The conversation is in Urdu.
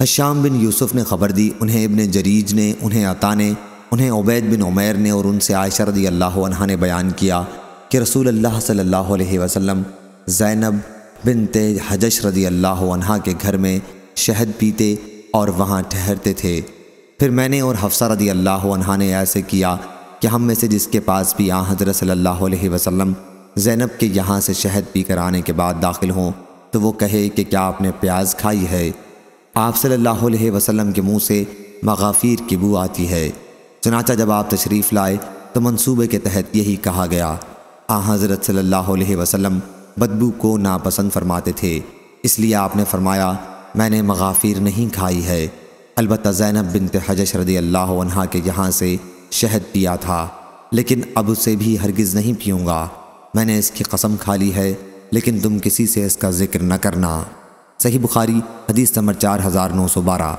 حشام بن یوسف نے خبر دی، انہیں ابن جریج نے، انہیں عطا نے، انہیں عبید بن عمیر نے اور ان سے عائشہ رضی اللہ عنہا نے بیان کیا کہ رسول اللہ صلی اللہ علیہ وسلم زینب بنت حجش رضی اللہ عنہا کے گھر میں شہد پیتے اور وہاں ٹھہرتے تھے۔ پھر میں نے اور حفصہ رضی اللہ عنہا نے ایسے کیا کہ ہم میں سے جس کے پاس بھی حضرت صلی اللہ علیہ وسلم زینب کے یہاں سے شہد پی کر آنے کے بعد داخل ہوں تو وہ کہے کہ کیا آپ نے پیاز کھائی ہے؟ آپ صلی اللہ علیہ وسلم کے منہ سے مغافیر کی بو آتی ہے۔ چنانچہ جب آپ تشریف لائے تو منصوبے کے تحت یہی کہا گیا۔ حضرت صلی اللہ علیہ وسلم بدبو کو ناپسند فرماتے تھے، اس لیے آپ نے فرمایا میں نے مغافیر نہیں کھائی ہے، البتہ زینب بنت حجش رضی اللہ عنہا کے یہاں سے شہد پیا تھا، لیکن اب اسے بھی ہرگز نہیں پیوں گا۔ میں نے اس کی قسم کھا لی ہے، لیکن تم کسی سے اس کا ذکر نہ کرنا۔ صحیح بخاری حدیث نمبر 4912۔